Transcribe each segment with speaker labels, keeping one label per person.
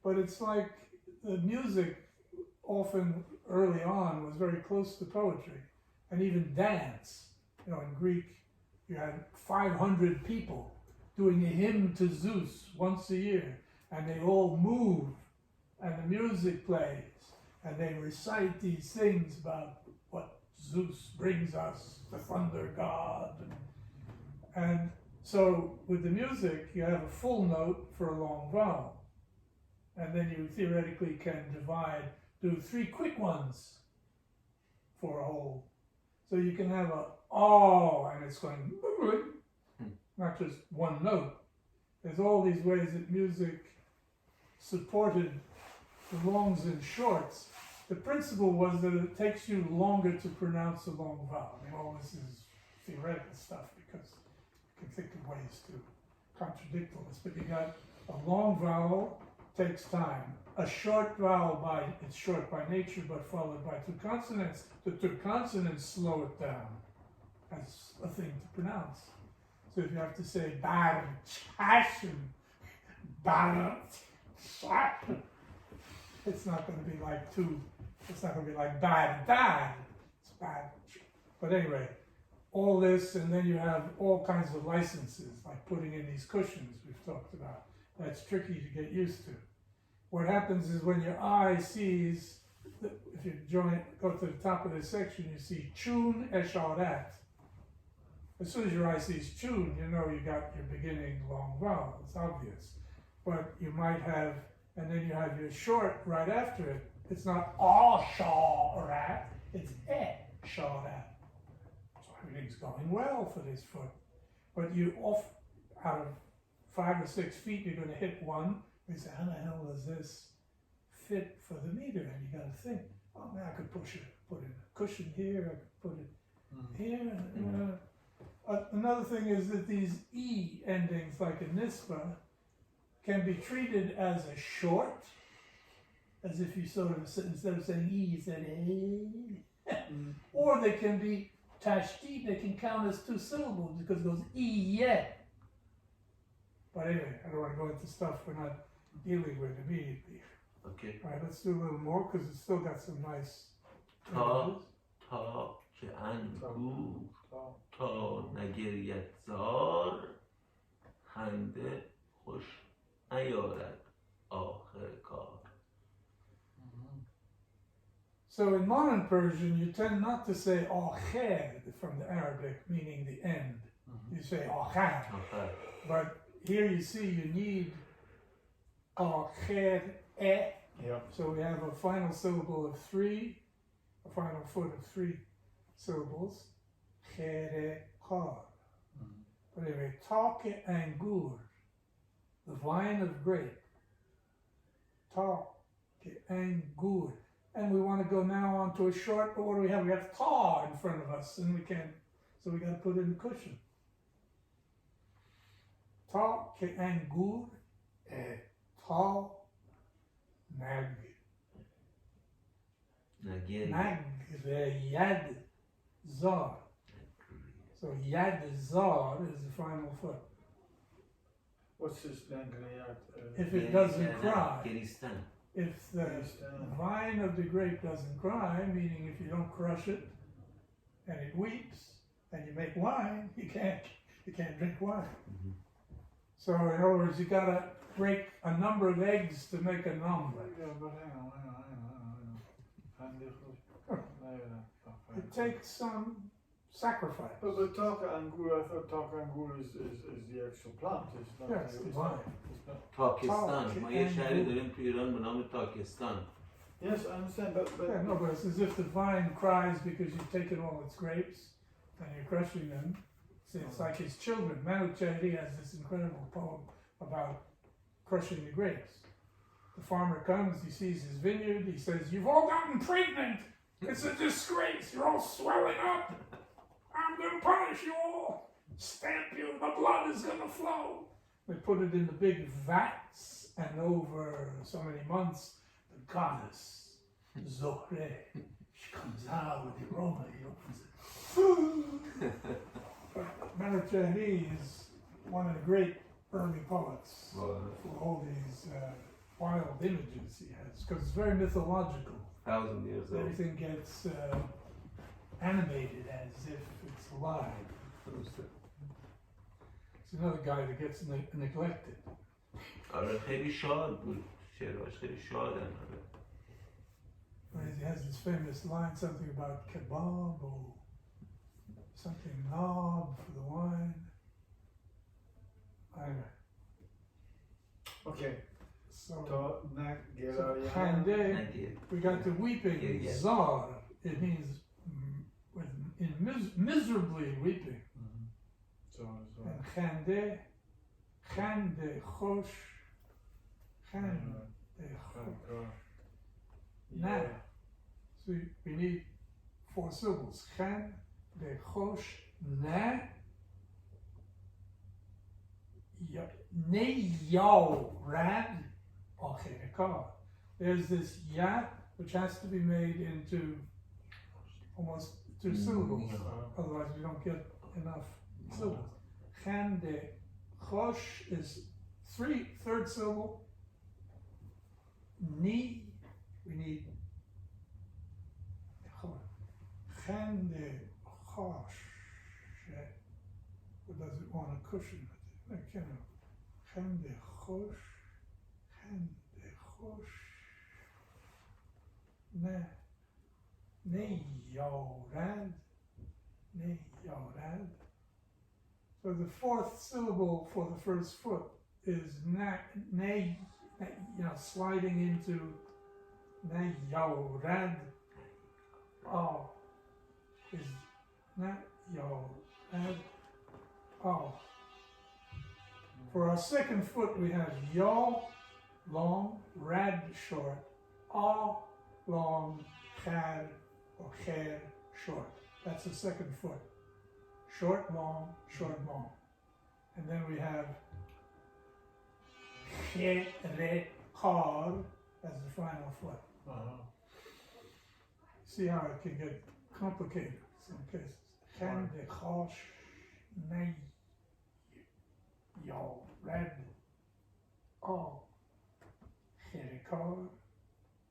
Speaker 1: but it's like the music often early on was very close to poetry, and even dance. You know, in Greek, you had 500 people doing a hymn to Zeus once a year, and they all move, and the music plays, and they recite these things about what Zeus brings us, the thunder god. And so with the music, you have a full note for a long vowel. And then you theoretically can do 3 quick ones for a whole. So you can have a oh, and it's going, not just one note. There's all these ways that music supported the longs and shorts. The principle was that it takes you longer to pronounce a long vowel. I mean, all this is theoretical stuff because you can think of ways to contradict all this. But you got a long vowel takes time. A short vowel it's short by nature, but followed by 2 consonants. The 2 consonants slow it down as a thing to pronounce. So if you have to say bar chashin, bar chashin, it's not going to be like 2. It's not going to be like bad, bad. It's bad. But anyway, all this, and then you have all kinds of licenses, like putting in these cushions we've talked about. That's tricky to get used to. What happens is when your eye sees, if you go to the top of this section, you see chun esharat. As soon as your eye sees chun, you know you got your beginning long vowel. It's obvious. But you might have, and then you have your short right after it. It's not sharat, it's sharat. So everything's going well for this foot. But out of 5 or 6 feet, you're going to hit one. You say, how the hell does this fit for the meter? And you got to think, oh man, I could put in a cushion here, I could put it here. Another thing is that these E endings, like a nisba, can be treated as a short, as if you sort of, instead of saying E, you said A. Or they can be tashdid, they can count as 2 syllables because it goes E-yeah. But anyway, I don't want to go into stuff we're not dealing with immediately.
Speaker 2: Okay.
Speaker 1: All right, let's do a little more because it's still got some nice.
Speaker 2: تا که انگور تا نگریت زار خنده خوش نیارد آخر کار.
Speaker 1: So in modern Persian, you tend not to say akhir from the Arabic, meaning the end. You say akhar. But here you see you need akhir e. So we have a final syllable of 3, a final foot of 3 syllables. Khere kar. But anyway, take angur, the vine of grape. Take angur. And we want to go now on to a short, but what do we have? We have ta in front of us, and we can't, so we got to put in a cushion. Ta ke angur ta nag. Yad zar. So yad zar is the final foot.
Speaker 3: What's this nagriyat?
Speaker 1: If it doesn't cry.
Speaker 2: Afghanistan.
Speaker 1: If the vine of the grape doesn't cry, meaning if you don't crush it and it weeps and you make wine, you can't drink wine. So in other words, you gotta break a number of eggs to make a number.
Speaker 3: Yeah, but hang on.
Speaker 1: It takes some sacrifice.
Speaker 3: But taka angur, I thought taka angur is the actual plant. It's not
Speaker 1: Yes, the vine.
Speaker 2: تاکستان. ما یه شهری داریم تو ایران به نام تاکستان.
Speaker 3: Yes, I understand, but
Speaker 1: Yeah, no, but it's as if the vine cries because you've taken all its grapes and you're crushing them. See, it's like his children. Manu Chahri has this incredible poem about crushing the grapes. The farmer comes, he sees his vineyard, he says, "You've all gotten pregnant! It's a disgrace! You're all swelling up! I'm going to punish you all! Stamp you! The blood is going to flow!" They put it in the big vats, and over so many months, the goddess, Zohre, she comes out with the aroma, he opens it. Manu Chahri is one of the great early poets for all these wild images he has, because it's very mythological.
Speaker 2: 1,000 years old.
Speaker 1: Everything gets animated as if it's alive. It's another guy that gets neglected.
Speaker 2: آره خیلی شاد بود. شعراش خیلی شادن.
Speaker 1: He has this famous line, something about kebab or something knob for the wine. Anyway.
Speaker 3: Okay.
Speaker 1: So,
Speaker 3: Khande.
Speaker 1: we got the weeping,
Speaker 2: Yeah.
Speaker 1: zar. It means miserably weeping.
Speaker 3: Mm-hmm. So.
Speaker 1: And khande, khosh, khande khosh. Now, so we need 4 syllables. Khande khosh, na, ne yo rad. There's this ya which has to be made into almost 2 syllables, otherwise we don't get enough syllables. Khande khosh is 3rd syllable. Ni, we need khande khosh. Or does it want a cushion? Khande khosh. Ne yorad. So the 4th syllable for the first foot is ne, sliding into ne yorad. Oh, is ne yorad. Oh. For our 2nd foot, we have yo, long, rad, short, all, long, chad, or kher, short. That's the 2nd foot. Short, long, and then we have che, re, kar as the final foot. See how it can get complicated in some cases. Chen, de, chosh, ne, yo, red, all, kher,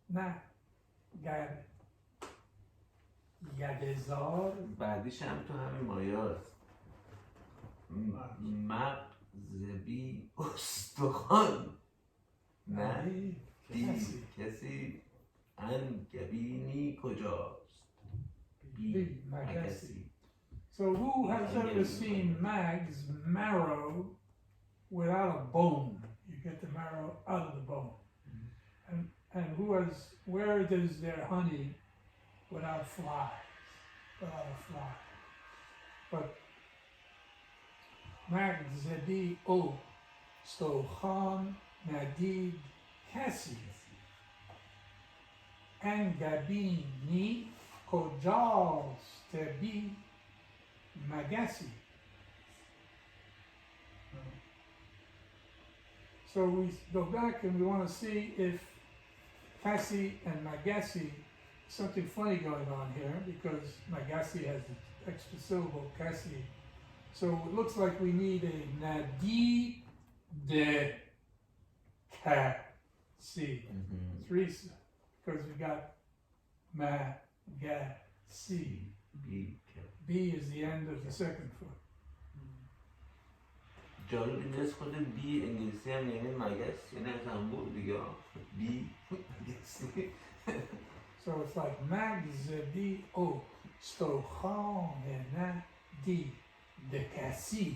Speaker 1: na, gad, یدزار
Speaker 2: بعدیش هم تو همین مایه هست مغزبی استخوان نه کسی انگبینی کجاست بی مگسی.
Speaker 1: So who has ever seen mags, marrow, without a bone? You get the marrow out of the bone. And who has, where is their honey without flies? Without a fly. But magzebi o stochan nadid kasi angabini kojas tebi magasi. So we go back and we want to see if kasi and magasi, something funny going on here because magasi has the extra syllable kasi. So it looks like we need a nadi de kasi. 3 because we got magasi. B is the end of the 2nd foot.
Speaker 2: جالب اینجاست خود بی انگلیسی هم یعنی مگس یعنی از همون دیگه بی مگسی.
Speaker 1: So it's like magzebi o stochan di dekasi,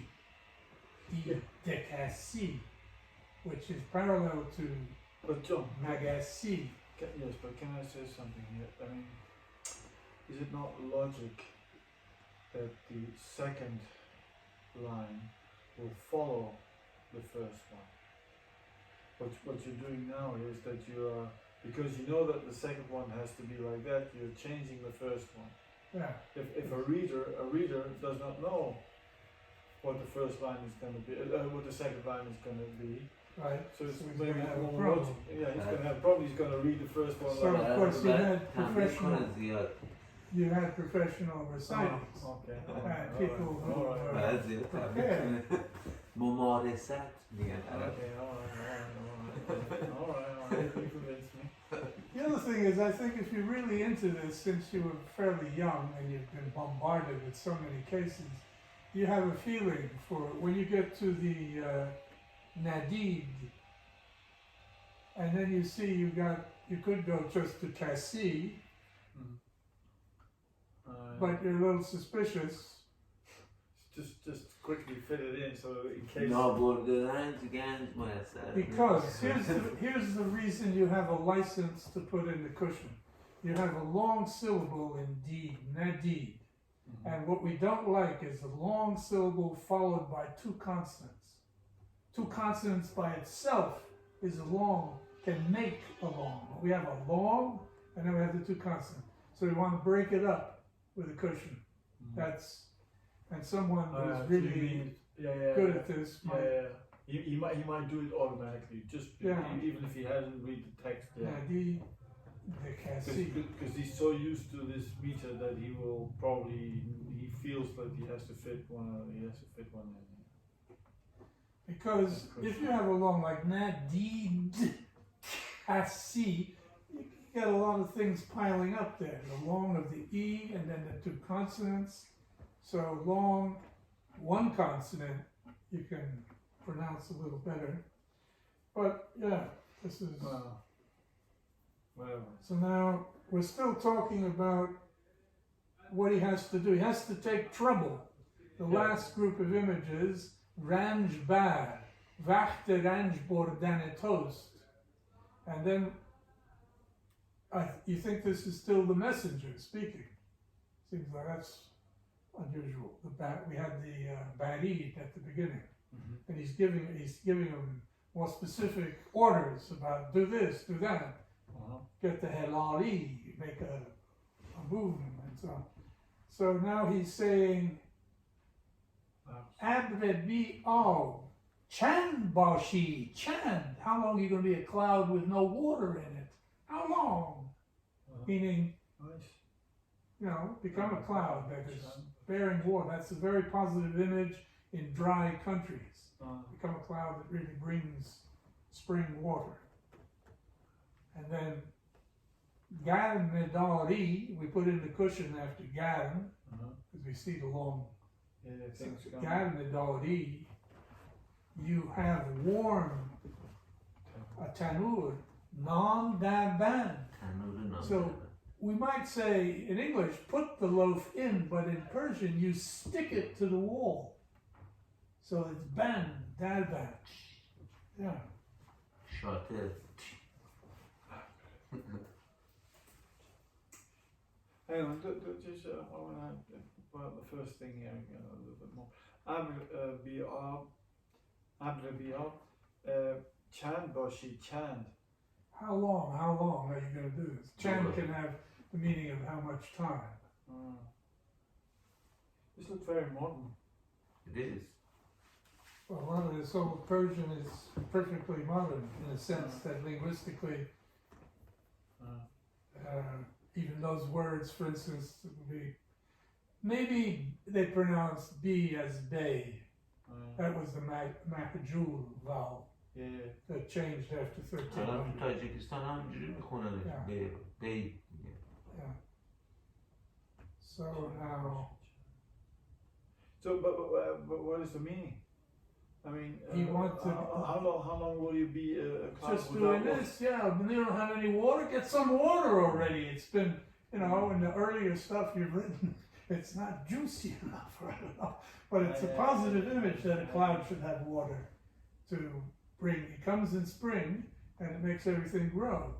Speaker 1: which is parallel to magasi.
Speaker 3: Yes, but can I say something here? I mean, is it not logic that the 2nd line will follow the 1st one? What you're doing now is that you are, because you know that the 2nd one has to be like that, you're changing the 1st one.
Speaker 1: Yeah.
Speaker 3: If a reader does not know what the 1st line is going to be, what the 2nd line is going to be,
Speaker 1: right?
Speaker 3: So it's
Speaker 1: he's
Speaker 3: maybe
Speaker 1: gonna have a
Speaker 3: more
Speaker 1: problem.
Speaker 3: logic. Yeah, he's going to have a problem. He's going to read the 1st one.
Speaker 1: So of course
Speaker 2: زیاد
Speaker 1: you had professional reciters.
Speaker 3: Okay.
Speaker 1: And people who
Speaker 2: بعضی ممارست میگن عرب.
Speaker 3: Okay, all right. Alright, you convinced me.
Speaker 1: The other thing is, I think if you're really into this, since you were fairly young and you've been bombarded with so many cases, you have a feeling for when you get to the Nadid, and then you see you could go just to Cassis, but you're a little suspicious.
Speaker 3: Just quickly fit it in so in case.
Speaker 2: نابرده‌اند گنج میسر.
Speaker 1: Because here's the reason you have a license to put in the cushion. You have a long syllable in deed, nadid. And what we don't like is a long syllable followed by two consonants. Two consonants by itself is a long, can make a long. We have a long, and then we have the two consonants. So we want to break it up with a cushion. And someone who's really good at this might.
Speaker 3: He might do it automatically, just even if he hasn't read the text yet. Because he's so used to this meter that he will probably, he feels that he has to fit one in.
Speaker 1: Because if you have a long like nadid, kasi, you get a lot of things piling up there. The long of the E and then the two consonants. So long, one consonant you can pronounce a little better. But yeah, this is...
Speaker 3: Whatever.
Speaker 1: So now we're still talking about what he has to do. He has to take trouble. The last group of images, ranj bar, vachte ranj bordane toast. And then you think this is still the messenger speaking. Seems like that's unusual. We had the barid at the beginning, and he's giving them more specific orders about do this, do that, get the helali, make a movement, and so on. So now he's saying, Abrebi al chand bashi chand. How long are you going to be a cloud with no water in it? How long? Meaning, become a cloud that is bearing water. That's a very positive image in dry countries. Become a cloud that really brings spring water. And then Garan Medari, we put in the cushion after Garan, because we see the long Garan Medari, you have warm a tanur, non-daban. So we might say in English, put the loaf in, but in Persian, you stick it to the wall. So it's ban, dalban. Yeah.
Speaker 2: شاطر.
Speaker 3: Hang on, just I want to put the first thing here again a little bit more. Abrebiab, chand bashi chand.
Speaker 1: How long are you going to do this? Chand can have the meaning of how much time.
Speaker 3: This looks very modern.
Speaker 2: It is.
Speaker 1: Well, a lot of this old Persian is perfectly modern in the sense that linguistically, even those words, for instance, would be, maybe they pronounce B as bay. That was the Mahjul vowel that changed after 1300.
Speaker 2: تاجیکستان همینجوری میخونن بی.
Speaker 1: So now.
Speaker 3: So, but what is the meaning? I mean, how long will you be a cloud
Speaker 1: just doing this? Yeah, when you don't have any water, get some water already. It's been, in the earlier stuff you've written, it's not juicy enough, I don't know. But it's a positive image that a cloud should have water to bring. It comes in spring and it makes everything grow.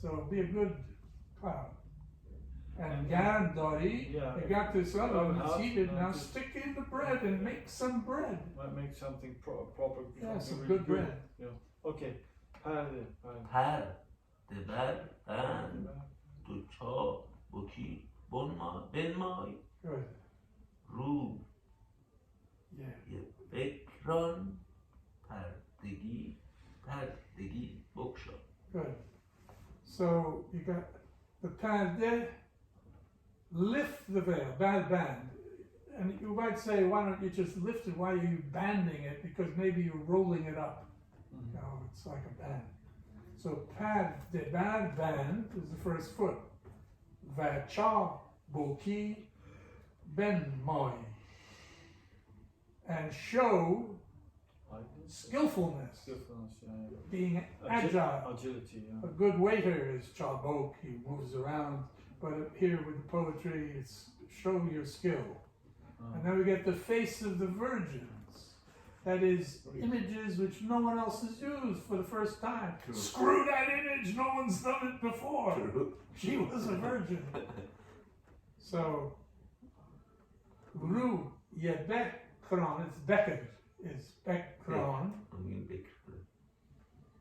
Speaker 1: So be a good cloud. And Garan Dori, you got this oven, it's heated, now stick in the bread and make some bread.
Speaker 3: Might make something proper.
Speaker 1: Yeah, some
Speaker 3: really
Speaker 1: good bread.
Speaker 3: Yeah. Okay.
Speaker 2: Her, deber, and, ducha, buki, benmai,
Speaker 1: Good.
Speaker 2: ru,
Speaker 1: Yeah.
Speaker 2: bekran, perdegi, boksha.
Speaker 1: Good. So you got the perde, lift the veil, band. And you might say, why don't you just lift it? Why are you banding it? Because maybe you're rolling it up. It's like a band. So pad de band is the first foot. Vacha boki ben moi. And show skillfulness,
Speaker 3: Skillfulness, yeah.
Speaker 1: being agile.
Speaker 3: Agility, yeah.
Speaker 1: A good waiter is chabok, he moves around. But here with the poetry, it's show your skill. And then we get the face of the virgins. That is images which no one else has used for the first time.
Speaker 2: True.
Speaker 1: Screw that image, no one's done it before.
Speaker 2: True.
Speaker 1: She was a virgin. So, Ru Yebek Kron, it's Becker, is Bek Kron,
Speaker 2: I mean big.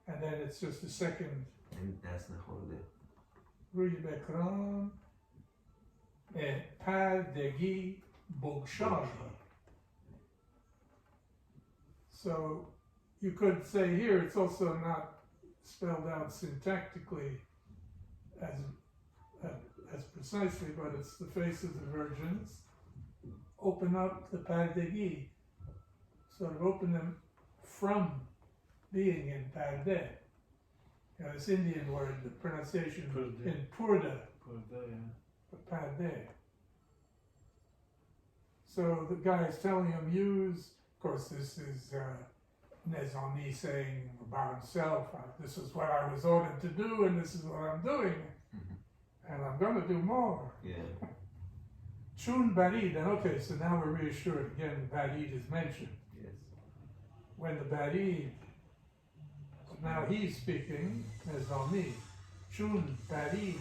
Speaker 1: and then it's just a second
Speaker 2: And that's the whole day.
Speaker 1: Ru Yebek Kron, and Pad Degi Bogshagi. So you could say here it's also not spelled out syntactically as precisely, but it's the face of the virgins. Open up the Padegi, sort of open them from being in Padeh. You know, this Indian word, the pronunciation
Speaker 3: Purde.
Speaker 1: in Purda,
Speaker 3: Put there, yeah.
Speaker 1: but Padeh. So the guy is telling him, use, of course, this is Nezami saying about himself, this is what I was ordered to do, and this is what I'm doing, and I'm going to do more.
Speaker 2: Yeah.
Speaker 1: Chun Barid, and okay, so now we're reassured again, Barid is mentioned.
Speaker 2: Yes.
Speaker 1: When the Barid, now he's speaking, Nezami, Chun Barid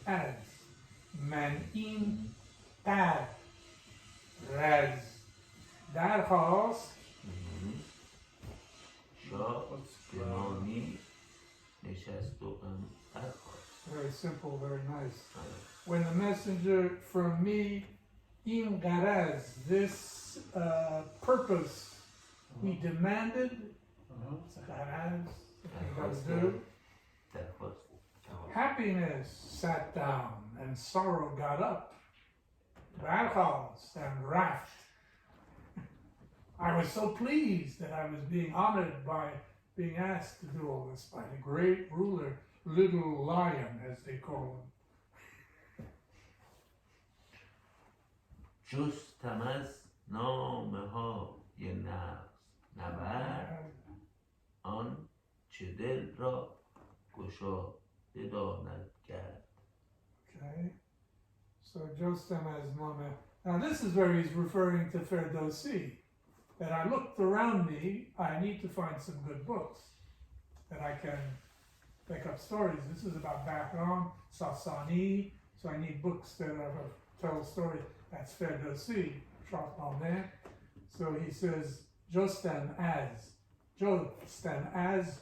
Speaker 1: as, Man in Tad, Raz, Darhas,
Speaker 2: شاه
Speaker 3: What's
Speaker 2: زمانی نشست و غم برخاست.
Speaker 1: very simple, very nice. When the messenger from me, in Garaz, this purpose he demanded, Garaz, do.
Speaker 2: درخواست.
Speaker 1: Happiness sat down and sorrow got up. Barkhals and wrath. I was so pleased that I was being honored by being asked to do all this by the great ruler, Little Lion, as they call him.
Speaker 2: جستم از نامه های نفس نبرد آن چه دل را گشاده داند کرد.
Speaker 1: Okay. So Jostam as Mama. Now this is where he's referring to Ferdowsi. That I looked around me, I need to find some good books that I can pick up stories. This is about background, Sasani, so I need books that tell a story. That's Ferdowsi, Charles Malden. So he says, Jostam as, no, Jostam as,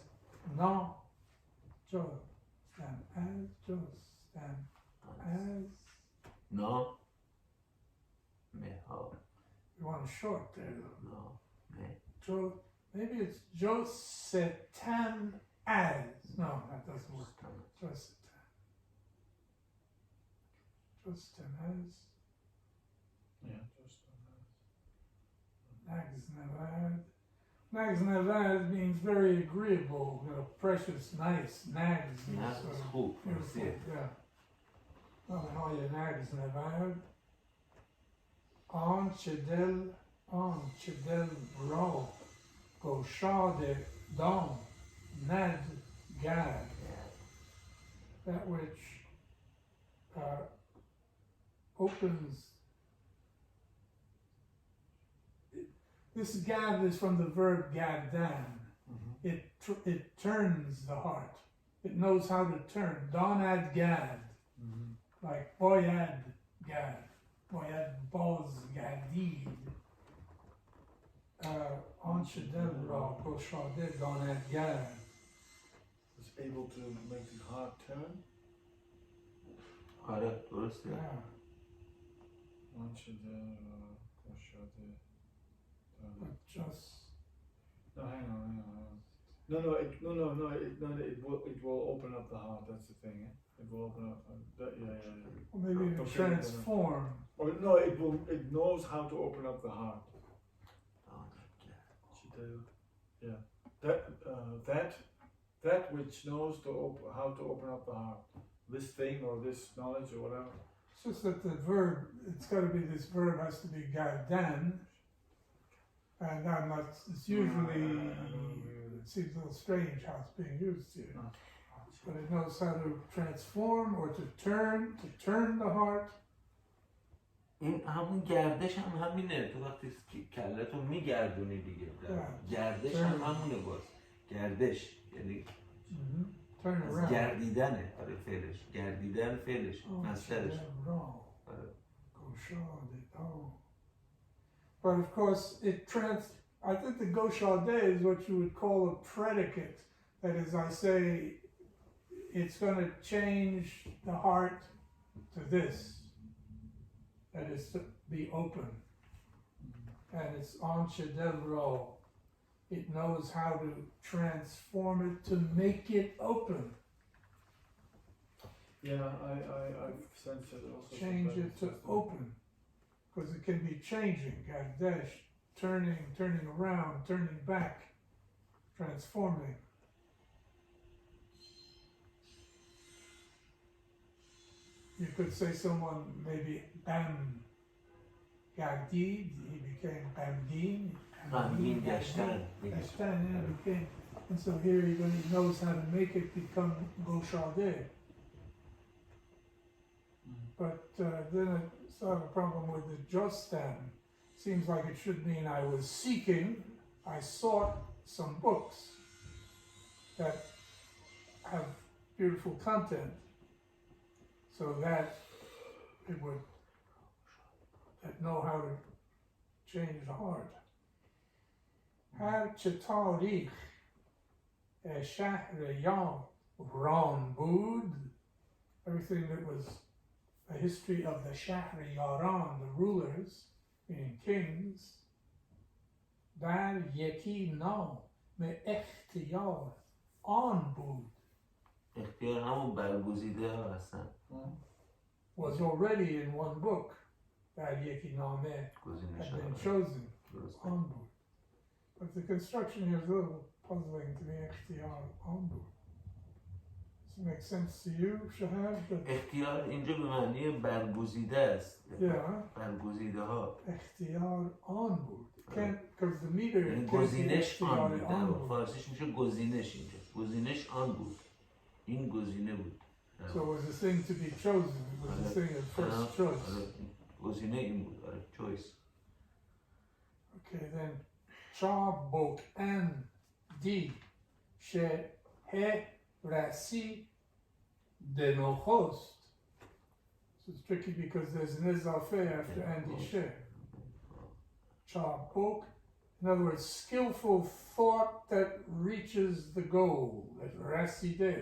Speaker 2: نامه ها
Speaker 1: you want a short there.
Speaker 2: نامه
Speaker 1: Maybe it's Josetan as. No, that doesn't work. Josetan. Josetan as.
Speaker 3: Yeah, just
Speaker 1: Nagsnavad. Nagsnavad means very agreeable, you know, precious, nice. Nags is
Speaker 2: Nags is goed,
Speaker 1: beautiful.
Speaker 2: zeer.
Speaker 1: Yeah. Nou, dan haal je Nagsnavad. On Chedel Bro. Go Shade Don Nad Gad. That which opens. This gad is from the verb gadan. It turns the heart. It knows how to turn. Donad gad. Like boyad gad. Boyad boz gadid. Anshadel ra koshade donad gad.
Speaker 3: Is able to make the heart turn.
Speaker 2: آره درسته.
Speaker 1: Yeah.
Speaker 3: One should turn.
Speaker 1: But just.
Speaker 3: No, hang on. No, it will open up the heart. That's the thing. It will open up. Yeah.
Speaker 1: Or maybe even transform.
Speaker 3: Or no, it knows how to open up the heart.
Speaker 2: آره.
Speaker 3: Should do. Yeah. that which knows how to open up the heart. This thing or this knowledge or whatever.
Speaker 1: It's just that the verb, it's got to be, this verb has to be gardan, and I'm not, it's usually, it seems a little strange how it's being used here. But it knows how to transform or to turn the heart.
Speaker 2: این همون گردش هم همینه، تو وقتی کلتو میگردونی دیگه، گردش هم همونه باز، گردش یعنی
Speaker 1: turn around.
Speaker 2: گردیدنه، آره فعلش، گردیدن فعلش، مصدرش.
Speaker 1: But of course, I think the goshade is what you would call a predicate. That is, I say, it's going to change the heart to this. That is to be open. And it's anche devro. It knows how to transform it to make it open.
Speaker 3: Yeah, I sense it also.
Speaker 1: Change it to open. Because it can be changing, gardesh, turning around, turning back, transforming. You could say someone maybe bam gardid, he became bamdin.
Speaker 2: Bamdin gashtan.
Speaker 1: And so here he knows how to make it become goshade. But then I saw a problem with the jostan. Seems like it should mean I was seeking, I sought some books that have beautiful content, so that it would know how to change the heart. Har chetarikh shahr yaran bud, everything that was a history of the Shahr Yaran, the rulers, meaning kings, dar yeki nam me ikhtiyar an bud.
Speaker 2: اختیار همون برگزیده ها هستن.
Speaker 1: Was already in one book. Dar yeki name had been chosen an bud. But the construction here is a little puzzling to me, ikhtiyar an bud. Does it make sense to you, Shahab?
Speaker 2: اختیار اینجا به معنی برگزیده است.
Speaker 1: Yeah.
Speaker 2: برگزیده ها.
Speaker 1: اختیار آن بود. Because the meter
Speaker 2: یعنی گزینش آن بود. فارسیش میشه گزینش اینجا. گزینش آن بود. این گزینه بود.
Speaker 1: So it was a thing to be chosen. It was a thing of first choice.
Speaker 2: گزینه این بود. Choice.
Speaker 1: Okay, then Chabok and D she he rasi denochost. So it's tricky because there's an ezafe after Andy she. Chabok, in other words, skillful thought that reaches the goal. That rasi de.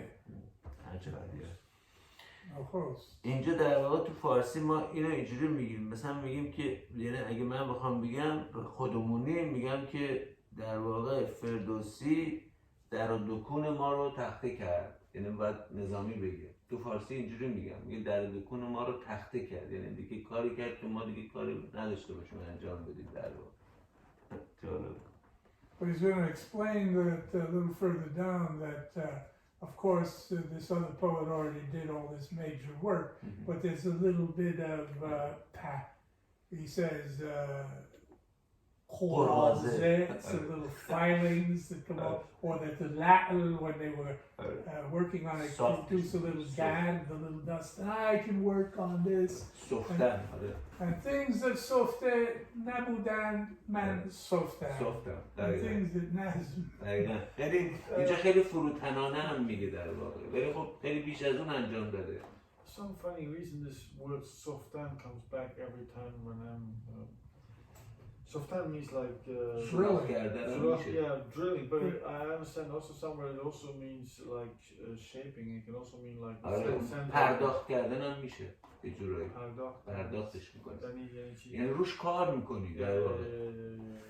Speaker 2: اینجا در واقع تو فارسی ما اینو اینجوری میگیم، مثلا میگیم که یعنی اگه من بخوام بگم خودمونی میگم که در واقع فردوسی در و دکون ما رو تخته کرد، یعنی باید نظامی بگه. تو فارسی اینجوری میگم در دکون ما رو تخته کرد، یعنی دیگه کاری کرد که ما دیگه کاری نداشته باشیم انجام بدیم در واقع. جالب.
Speaker 1: But he's going to explain that a little further down that of course, this other poet already did all this major work, but there's a little bit of, he says, some little filings that come up, or that the Latin, when they were working on it, produce a little gad, the little dust, I can work on this. And things that softe, nabudan, man softe. And things that nazm.
Speaker 2: یعنی اینجا خیلی فروتنانه هم میگه در واقع، ولی خب خیلی بیش از اون انجام داده.
Speaker 3: Some funny reason this word softan comes back every time when I'm softan means like
Speaker 1: drilling.
Speaker 3: Yeah, drilling. But I understand also somewhere it also means like shaping. It can also mean like
Speaker 2: پرداخت کردن هم میشه. یه جورایی پرداختش میکنی. یعنی روش کار میکنی در واقع.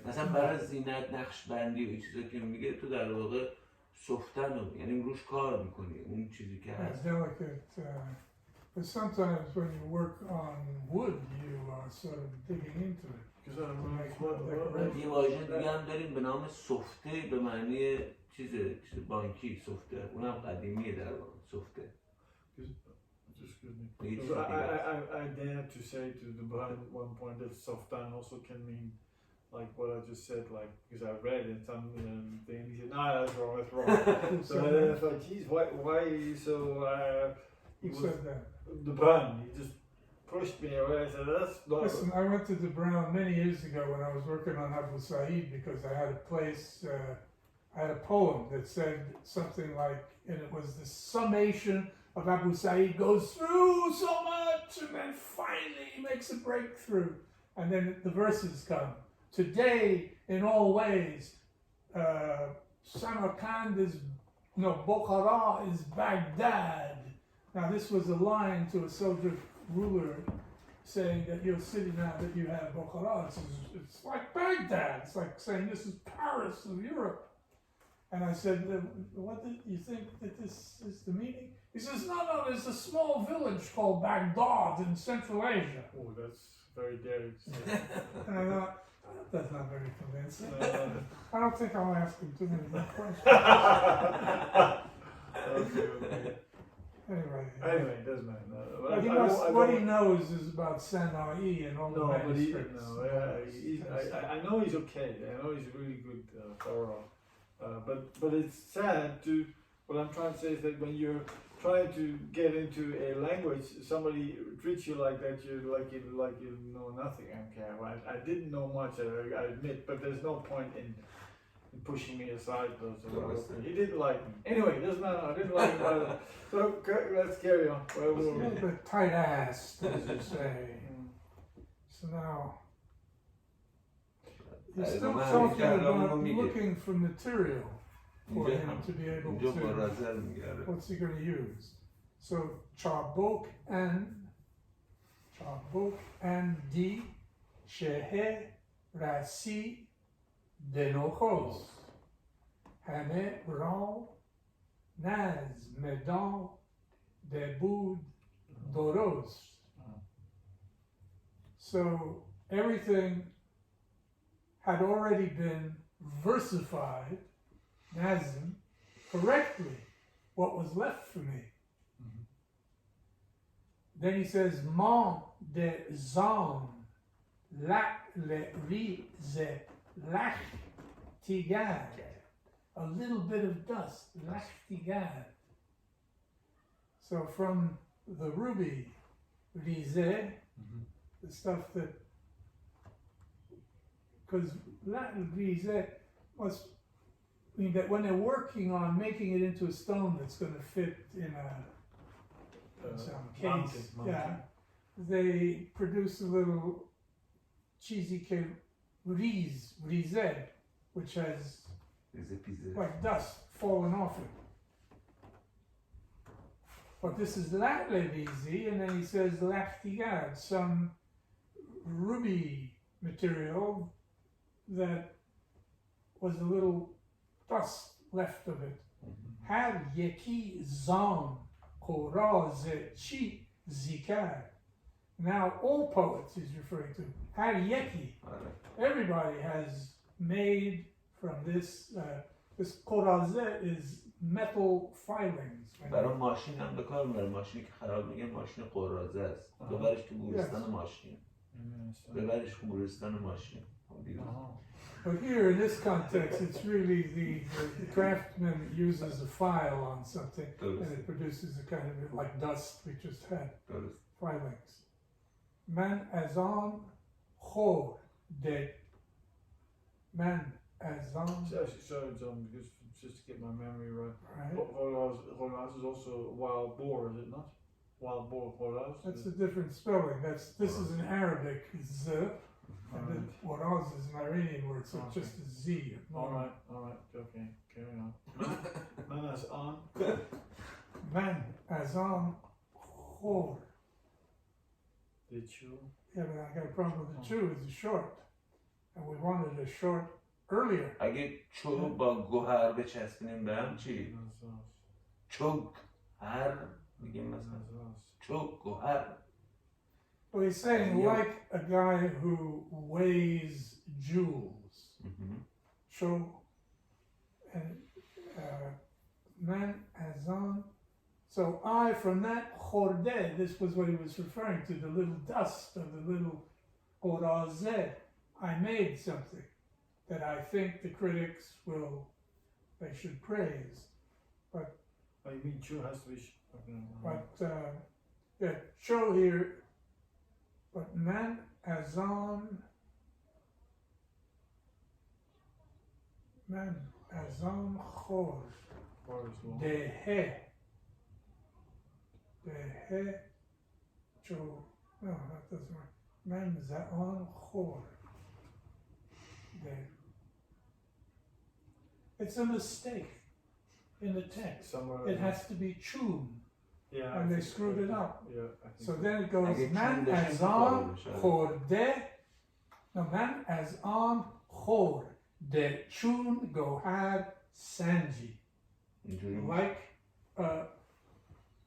Speaker 2: مثلا برای زینت نقش بندی و این چیزا که میگه تو در واقع سفتن رو یعنی روش کار میکنی اون چیزی که هست.
Speaker 1: But sometimes when you work on wood, you are sort of digging into it.
Speaker 2: یه واژه دیگه هم داریم به نام سفته به معنی چیز بانکی سوفت‌ور اونم قدیمیه در واقع سوفت‌ور.
Speaker 3: Excuse me.
Speaker 2: It's
Speaker 3: Because
Speaker 2: something
Speaker 3: I dare to say to the Brian at one point that softan also can mean like what I just said, like because I read it some thing. He said, "No, that's wrong. That's wrong." So I thought, "Geez, why are you so?"
Speaker 1: Who said that?
Speaker 3: The Brian, he just pushed me away. I said, "That's not."
Speaker 1: Listen, I went to the Brown many years ago when I was working on Abu Said because I had a place. I had a poem that said something like, and it was the summation of Abu Said goes through so much, and then finally he makes a breakthrough, and then the verses come. Today, in all ways, Samarkand is, no, Bukhara is Baghdad. Now this was a line to a soldier ruler saying that your city now that you have Bukhara, it's like Baghdad. It's like saying this is Paris of Europe. And I said, what did you think that this is the meaning? He says, no, there's a small village called Baghdad in Central Asia.
Speaker 3: Oh, that's very daring.
Speaker 1: And I thought, that's not very convincing. I don't think I'll ask him too many more questions.
Speaker 3: Okay.
Speaker 1: Anyway,
Speaker 3: It doesn't matter.
Speaker 1: what he knows is about Sanai and all the
Speaker 3: No, but
Speaker 1: manuscripts.
Speaker 3: I know he's okay. I know he's really good, thorough. But it's sad to. What I'm trying to say is that when you're trying to get into a language, somebody treats you like that. You know nothing. Okay, well, I didn't know much. I admit, but there's no point in pushing me aside. He didn't like me. Anyway, it doesn't matter. I didn't like him either. So let's carry on.
Speaker 1: A little bit tight-assed, as you say. So now. You're still talking about looking for material for him to be able to. What's he going to use? So Chabok and di shehe rasi denochos hame ram naz medan debud doros. So everything had already been versified, Nazim, correctly, what was left for me.
Speaker 3: Mm-hmm.
Speaker 1: Then he says, Man de zan la le ri ze lach tigad. A little bit of dust, lach tigad. So from the ruby, rizeh, the stuff that, because Latin rizeh must mean that when they're working on making it into a stone that's going to fit in some case,
Speaker 3: mountain.
Speaker 1: they produce a little cheesy rizeh, which has like dust falling off it. But this is latlevizi, and then he says lachtigad, some ruby material that was a little dust left of it. Har yeki zan koraz chi zikar. Now all poets he's referring to. Har yeki. Everybody has made from this. This korazeh is metal filings.
Speaker 2: برای ماشین هم به کار میبره. ماشینی که خراب میگه ماشین قرازه است. ببرش تو گورستان ماشین. ببرش تو گورستان ماشین.
Speaker 1: But here in this context, it's really the craftsman uses a file on something and it produces a kind of like dust we just had. Filings. Man azan khor de. Man azan.
Speaker 3: Sorry, John, because just to get my memory right. Horaz is also wild boar, is it not? Wild boar horaz.
Speaker 1: That's a different spelling. This is an Arabic z. And then Horaz is an Iranian word, so it's just a Z.
Speaker 3: Alright, okay, carry on. Man as on.
Speaker 1: Man azan khor.
Speaker 3: The chew.
Speaker 1: Yeah, but I got a problem with the chew. It's short. And we wanted a short earlier.
Speaker 2: اگه چو با گوهر بچسبونیم به هم چی؟ چو هر میگیم مثلا چو گوهر.
Speaker 1: Well, he's saying like a guy who weighs jewels. So, and Man azan. So I, from that chordeh, this was what he was referring to, the little dust of the little orazeh, I made something that I think the critics they should praise.
Speaker 3: Oh, you mean Chu has to be.
Speaker 1: But yeah, show here, but man azan chor dehe cho, no, that doesn't work. Man azan chor de. It's a mistake in the text.
Speaker 3: Somewhere.
Speaker 1: It has to be chun.
Speaker 3: Yeah.
Speaker 1: And they screwed it up.
Speaker 3: Yeah, I think
Speaker 1: So then it goes
Speaker 2: Eğer
Speaker 1: man
Speaker 2: Çin'de
Speaker 1: as
Speaker 2: şimdi
Speaker 1: on
Speaker 2: varmış, evet.
Speaker 1: chor de. No, man as on chor de chun gohad sanji.
Speaker 2: İncir'in
Speaker 1: Like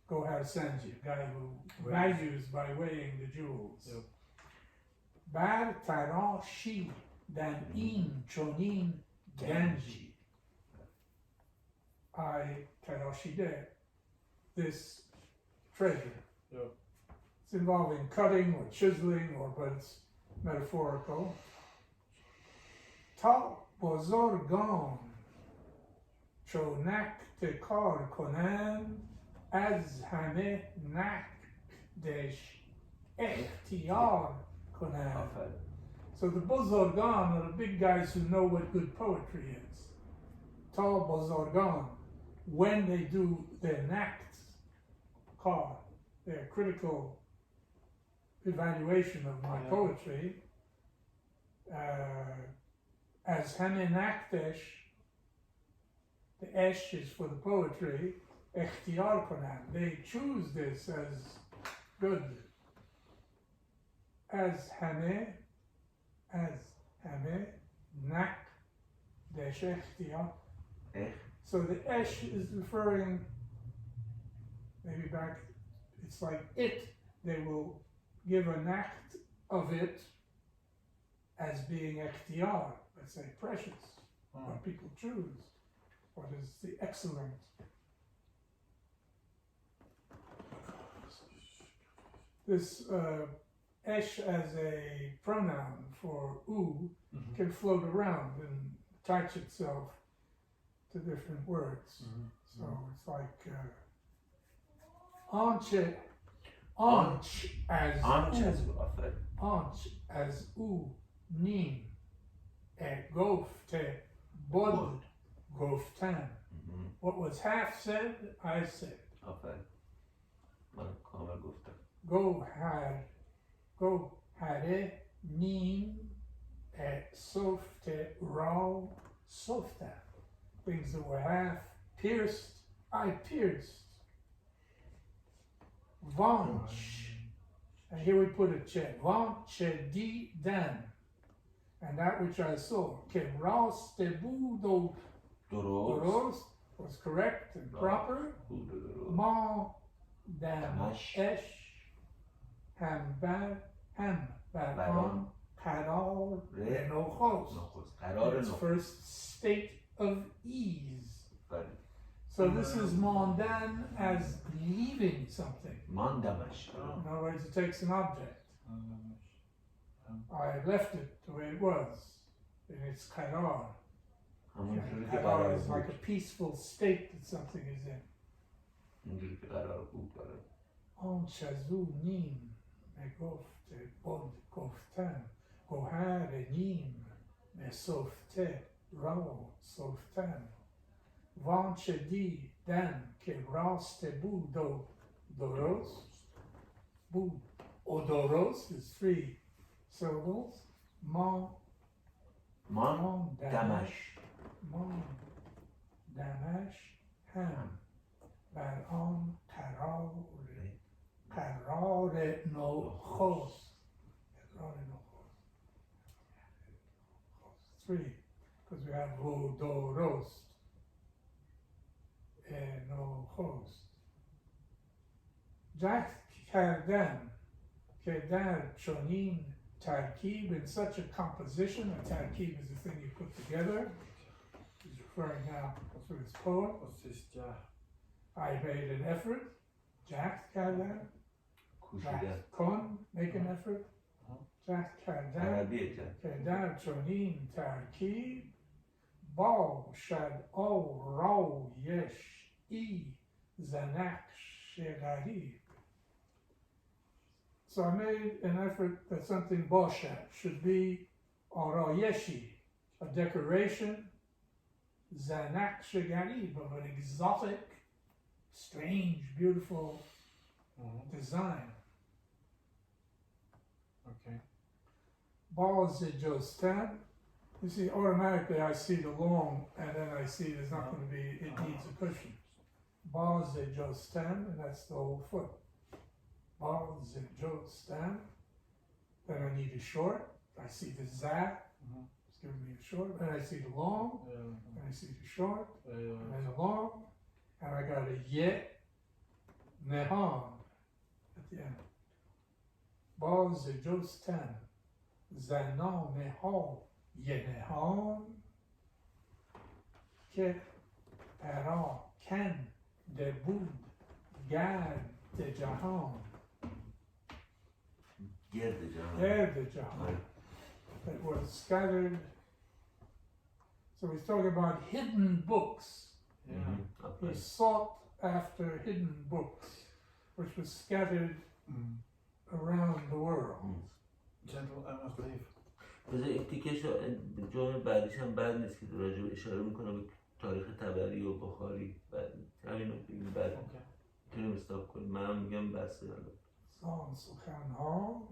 Speaker 1: gohad sanji, a guy who values by weighing the jewels.
Speaker 3: Yep.
Speaker 1: Bar taran shi dan in chonin ganji. I tarashide, this treasure.
Speaker 3: Yep.
Speaker 1: It's involving cutting or chiseling, but it's metaphorical. Ta bozorgan chonak tekar konan az hame nakdesh ehtiyar konan.
Speaker 2: Aferin.
Speaker 1: So the bozorgan are the big guys who know what good poetry is. Ta bozorgan, when they do their nakt kar, their critical evaluation of my poetry, as Hane Nakdesh, the Esh is for the poetry, Echtiyar Konan, they choose this as good. As Hane Nakdesh Echtiyar. So the Esh is referring, maybe back, it's like it, they will give an act of it as being ekhtiyar, let's say precious, what people choose, what is the excellent. This esh as a pronoun for u can float around and attach itself to different words. So it's like anche, anch as
Speaker 2: Aferin.
Speaker 1: anch as u nin gofte bod goftan. What was half said, I said.
Speaker 2: Aferin. من کامل گفتم.
Speaker 1: Go hare nin softe raw softa. Things that were half pierced, I pierced. Vanch. And here we put a che. Vanche di dan. And that which I saw. Ke ras tebudo
Speaker 2: درست.
Speaker 1: doros was correct and proper.
Speaker 2: درست.
Speaker 1: Ma dam
Speaker 2: Damash.
Speaker 1: esh. Ham bad. Ham bad
Speaker 2: Bad
Speaker 1: on.
Speaker 2: on.
Speaker 1: Kadal
Speaker 2: Re.
Speaker 1: renochos.
Speaker 2: نخست. قرار
Speaker 1: Its
Speaker 2: نخست.
Speaker 1: first state of ease.
Speaker 2: آفرین.
Speaker 1: So this is mondan as leaving something.
Speaker 2: ماندمش.
Speaker 1: In other words, it takes an object. I left it the way it was. And it's karar.
Speaker 2: همونجوری که
Speaker 1: Karar
Speaker 2: قرار
Speaker 1: is like a
Speaker 2: بود.
Speaker 1: peaceful state that something is in.
Speaker 2: اونجوری که قرار بود داره.
Speaker 1: On shazu nim megofte bod goftan gohare nim mesofte rao softan vanche di dan ke raste budo doros bud odoros is 3 syllables mon
Speaker 2: ماندمش.
Speaker 1: mon damash ham bar on قرار نخست. 3, because we have rodorost. نخست. جهد کردن که در چنین ترکیب, in such a composition, a tarkib is the thing you put together. He's referring now through his poem.
Speaker 3: What's this jah?
Speaker 1: I made an effort. Jack kardem.
Speaker 2: کوشیدن
Speaker 1: Kon, make an effort. Jack kardem.
Speaker 2: عربیه جد
Speaker 1: کردن چنین ترکیب باشد آرایش ای زنقش غریب. So I made an effort that something bashad should be arayeshi, a decoration, zanaqsh gharib, of an exotic, strange, beautiful design.
Speaker 3: Okay.
Speaker 1: Balzijostan. You see, automatically I see the long, and then I see there's not going to be, it needs a cushion. Balzijostan, and that's the whole foot. Balzijostan. Then I need a short. I see the za, it's giving me the short. Then I see the long, and I see the short, and then the long, and I got a ye, nehan at the end. Balzijostan. زنان ها ینهان که پراکنده بود گرد جهان.
Speaker 2: گرد جهان
Speaker 1: گرد جهان. That was scattered. So he's talking about hidden books. He sought after hidden books, which was scattered around the world.
Speaker 3: Gentle, I must leave.
Speaker 2: بذار این تیکش جمعه بعدیش هم بد نیست که راجع به اشاره میکنم به تاریخ تبری و بخاری بعد همین رو بگیم بعد میتونیم استاپ کنیم منم میگم بسته
Speaker 1: زان سخنها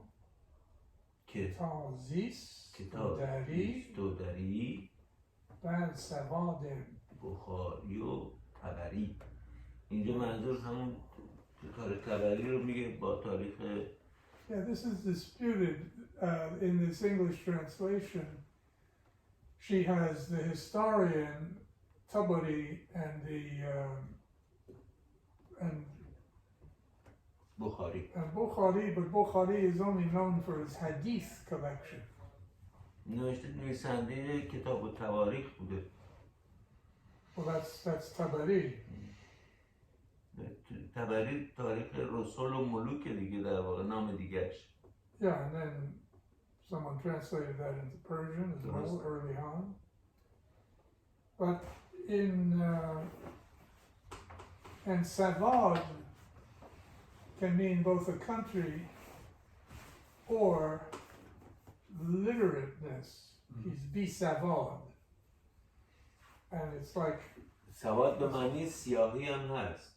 Speaker 2: که
Speaker 1: تازیست
Speaker 2: کتاب دودری
Speaker 1: بر سواد
Speaker 2: بخاری و تبری. اینجا منظور همون تاریخ تبری رو میگه با تاریخ.
Speaker 1: Yeah, this is disputed in this English translation. She has the historian Tabari and Bukhari, but Bukhari is only known for his hadith collection.
Speaker 2: نویسنده کتاب و تواریخ بوده.
Speaker 1: Well, that's Tabari.
Speaker 2: تبری تاریخ رسول و ملوک دیگه در واقع نام دیگهش.
Speaker 1: Yeah, and then someone translated that into Persian as well early on. But and Savad can mean both a country or literateness. He's Bisavad. And it's like
Speaker 2: سواد به معنی سیاهی هم هست.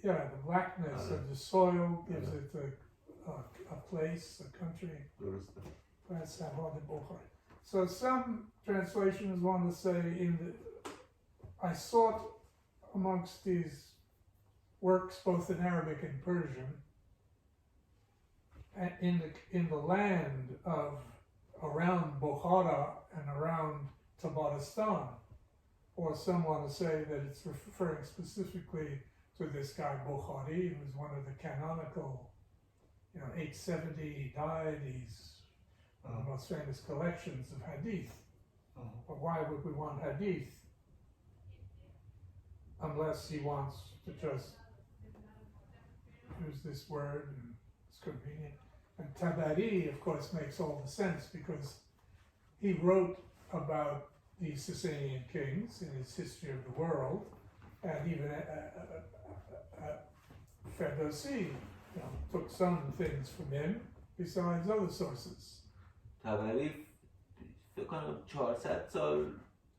Speaker 1: Yeah, the blackness of the soil gives it a place, a country. That's Savad Bukhari. So some translations want to say I sought amongst these works both in Arabic and Persian in the land of around Bukhara and around Tabaristan. Or some want to say that it's referring specifically to this guy Bukhari, who was one of the canonical, 870 he died, he's one of the most famous collections of hadith. But why would we want hadith? Unless he wants to just use this word and it's convenient. And Tabari, of course, makes all the sense because he wrote about the Sasanian kings in his history of the world, and even Ferdowsi took some things from him besides other sources.
Speaker 2: تبری فکر کنم 400 سال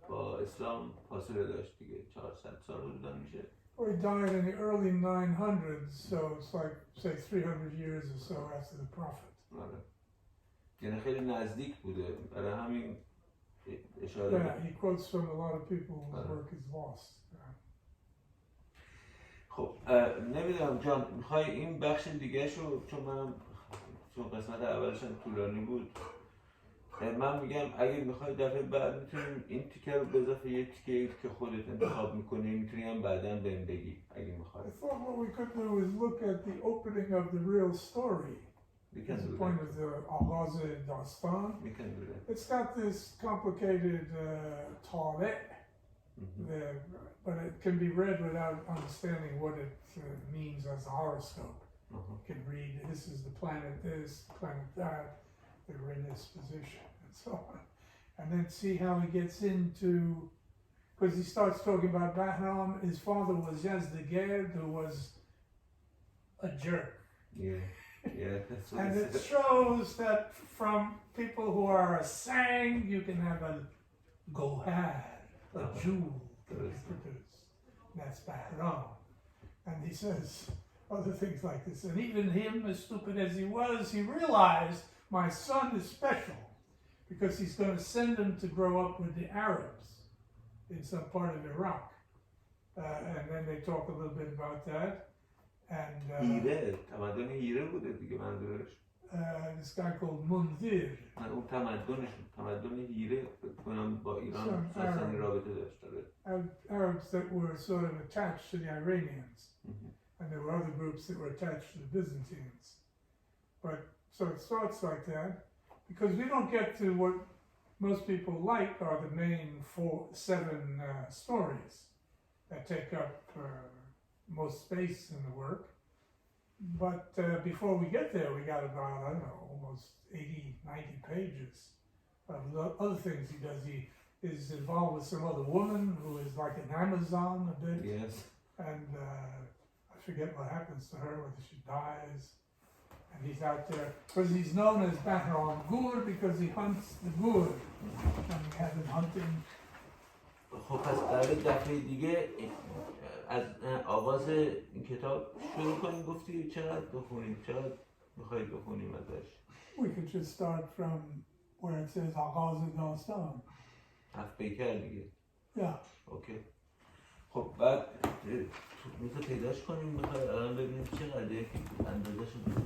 Speaker 2: با اسلام فاصله داشت دیگه 400 سال حدودا میشه.
Speaker 1: Well, he died in the early 900s, so it's like, say, 300 years or so after the Prophet.
Speaker 2: آره. یعنی خیلی نزدیک بوده. برای همین اشاره.
Speaker 1: Yeah, he quotes from a lot of people whose work is lost.
Speaker 2: خب نمیدونم جان میخوای این بخش دیگه شو چون قسمت اولش هم طولانی بود من میگم اگه میخوای دفعه بعد میتونیم این تیکه رو به اضافه یه تیکه که خودت انتخاب میکنی میتونی هم بعداً بهم بگی اگه میخوای.
Speaker 1: I thought what we could do is look at the opening of the real story. As the point of the Aghaaz Dastan.
Speaker 2: We can do that.
Speaker 1: It's got this complicated tariq But it can be read without understanding what it means as a horoscope. You can read, this is the planet this, planet that, they were in this position, and so on. And then see how he gets into, because he starts talking about Bahram. His father was Yazdegerd, who was a jerk.
Speaker 2: Yeah, that's what
Speaker 1: And
Speaker 2: he
Speaker 1: it
Speaker 2: said.
Speaker 1: shows that from people who are a sang, you can have a gohad, a jewel to be produced. And that's Bahram. And he says other things like this. And even him, as stupid as he was, he realized my son is special because he's going to send him to grow up with the Arabs in some part of Iraq. And then they talk a little bit about that. And
Speaker 2: هیره، تمدن هیره بوده دیگه منظورش.
Speaker 1: this guy called Mundir.
Speaker 2: نه اون تمدن هیره فکر کنم با ایران اساساً رابطه داشته.
Speaker 1: Arabs that were sort of attached to the Iranians. And there were other groups that were attached to the Byzantines. But so it starts like that because we don't get to what most people like are the main 7 stories that take up most space in the work. But before we get there, we got about, I don't know, almost 80, 90 pages of the other things he does. He is involved with some other woman who is like an Amazon a bit.
Speaker 2: Yes.
Speaker 1: And I forget what happens to her, whether she dies. And he's out there, because he's known as Bahram Gur because he hunts the gur. And we have him hunting.
Speaker 2: خب پس قراره دفعه دیگه از آغاز این کتاب شروع کنیم. گفتی چقدر بخونیم؟ چقدر میخوایی بخونیم ازش؟
Speaker 1: We could just start from where it says آغاز داستان.
Speaker 2: 7 پیکر دیگه.
Speaker 1: Yeah.
Speaker 2: اوکی. خب بعد میخوای پیداش کنیم، میخوای الان ببینیم چقدر اندازه شد.